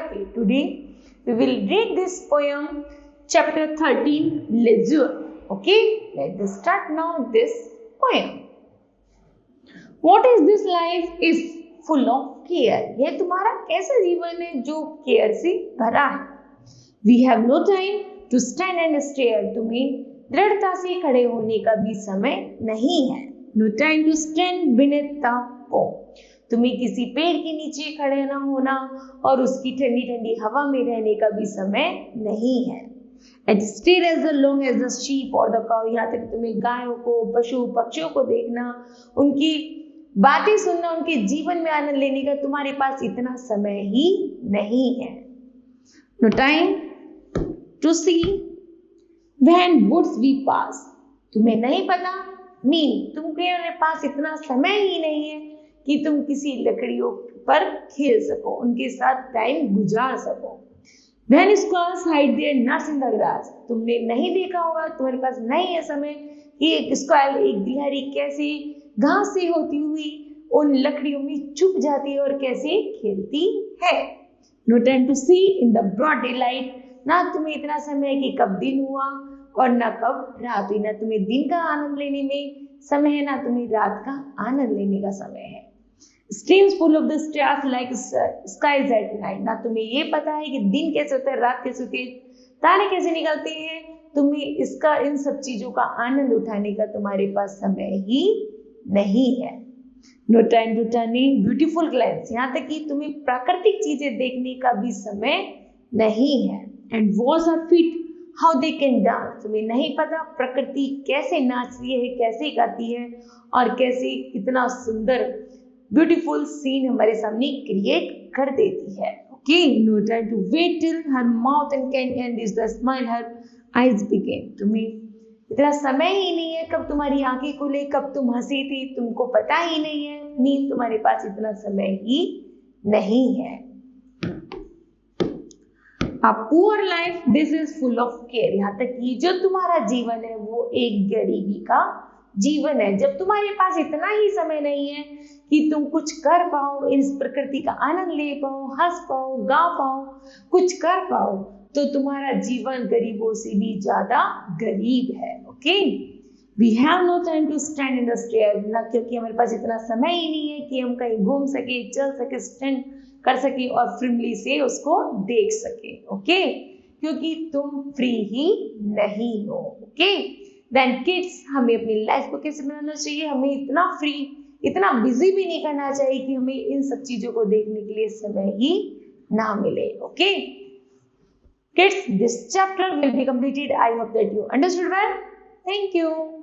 happy. Today we will read this poem, chapter 13, Leisure. Okay, let us start now this poem. What is this life is full of care. यह तुम्हारा कैसा जीवन है जो care से भरा है. We have no time to stand and stare. तुम्हें दृढ़ता से खड़े होने का भी समय नहीं है. No time to stand beneath the pole. तुम्हें किसी पेड़ के नीचे खड़े ना होना और उसकी ठंडी ठंडी हवा में रहने का भी समय नहीं है. And stare as long as the sheep or the cow. यहाँ तक तुम्हें गायों को, पशु पक्षियों को देखना, उनकी बातें सुनना, उनके जीवन में आनंद लेने का तुम्हारे पास इतना समय ही नहीं है. No time to see when woods we pass. तुम्हें नहीं पता तुम्हारे पास इतना समय ही नहीं है कि तुम किसी लकड़ियों पर खेल सको, उनके साथ टाइम गुजार सको. When squirrels hide their nuts in the grass. तुमने नहीं देखा होगा, तुम्हारे पास नहीं है समय कि एक स्क्वायर, एक गिलहरी कैसे घास से होती हुई उन लकड़ियों में छुप जाती है और कैसे खेलती है. No time to see in the broad daylight. ना तुम्हें इतना समय कि कब दिन हुआ और ना कब रात हुई. ना तुम्हें दिन का आनंद लेने में समय है, ना तुम्हें रात का आनंद लेने का समय है. Streams full of the stars like skies at night. ना तुम्हें ये पता है कि दिन कैसे होता है, रात कैसे होती है, तारे कैसे निकलते हैं. तुम्हें इसका, इन सब चीजों का आनंद उठाने का तुम्हारे पास समय ही नहीं है. No time to turn in beautiful glance. यहाँ तक कि तुम्हें प्राकृतिक चीजें देखने का भी समय नहीं है. And watch her feet how they can dance. तुम्हें नहीं पता प्रकृति कैसे नाच रही है, कैसे गाती है और कैसे कितना सुंदर ब्यूटीफुल सीन हमारे सामने क्रिएट कर देती है. Okay, no time to wait till her mouth and can end is the smile her eyes begin. तुम्हें इतना समय ही नहीं है कब तुम्हारी आंखें खुले, कब तुम हंसी थी, तुमको पता ही नहीं है. मीन तुम्हारे पास इतना समय ही नहीं है. A poor life, this is full of care. यहाँ तक कि जो तुम्हारा जीवन है वो एक गरीबी का जीवन है. जब तुम्हारे पास इतना ही समय नहीं है कि तुम कुछ कर पाओ, इस प्रकृति का आनंद ले पाओ, हंस पाओ, गा पाओ, कुछ कर पाओ, तो तुम्हारा जीवन गरीबों से भी ज्यादा गरीब है. Okay, we have no time to stand in the stair. ना क्योंकि हमारे पास इतना समय ही नहीं है कि हम कहीं घूम सके, चल सके, स्टैंड कर सके और फ्रीली से उसको देख सके. ओके, क्योंकि तुम फ्री ही नहीं हो. ओके, देन किड्स, हमें अपनी लाइफ को कैसे बनाना चाहिए. हमें इतना फ्री, इतना बिजी भी नहीं करना चाहिए कि हमें इन सब चीजों को देखने के लिए समय ही ना मिले. Okay kids, this chapter will be completed. I hope that you understood well. Thank you.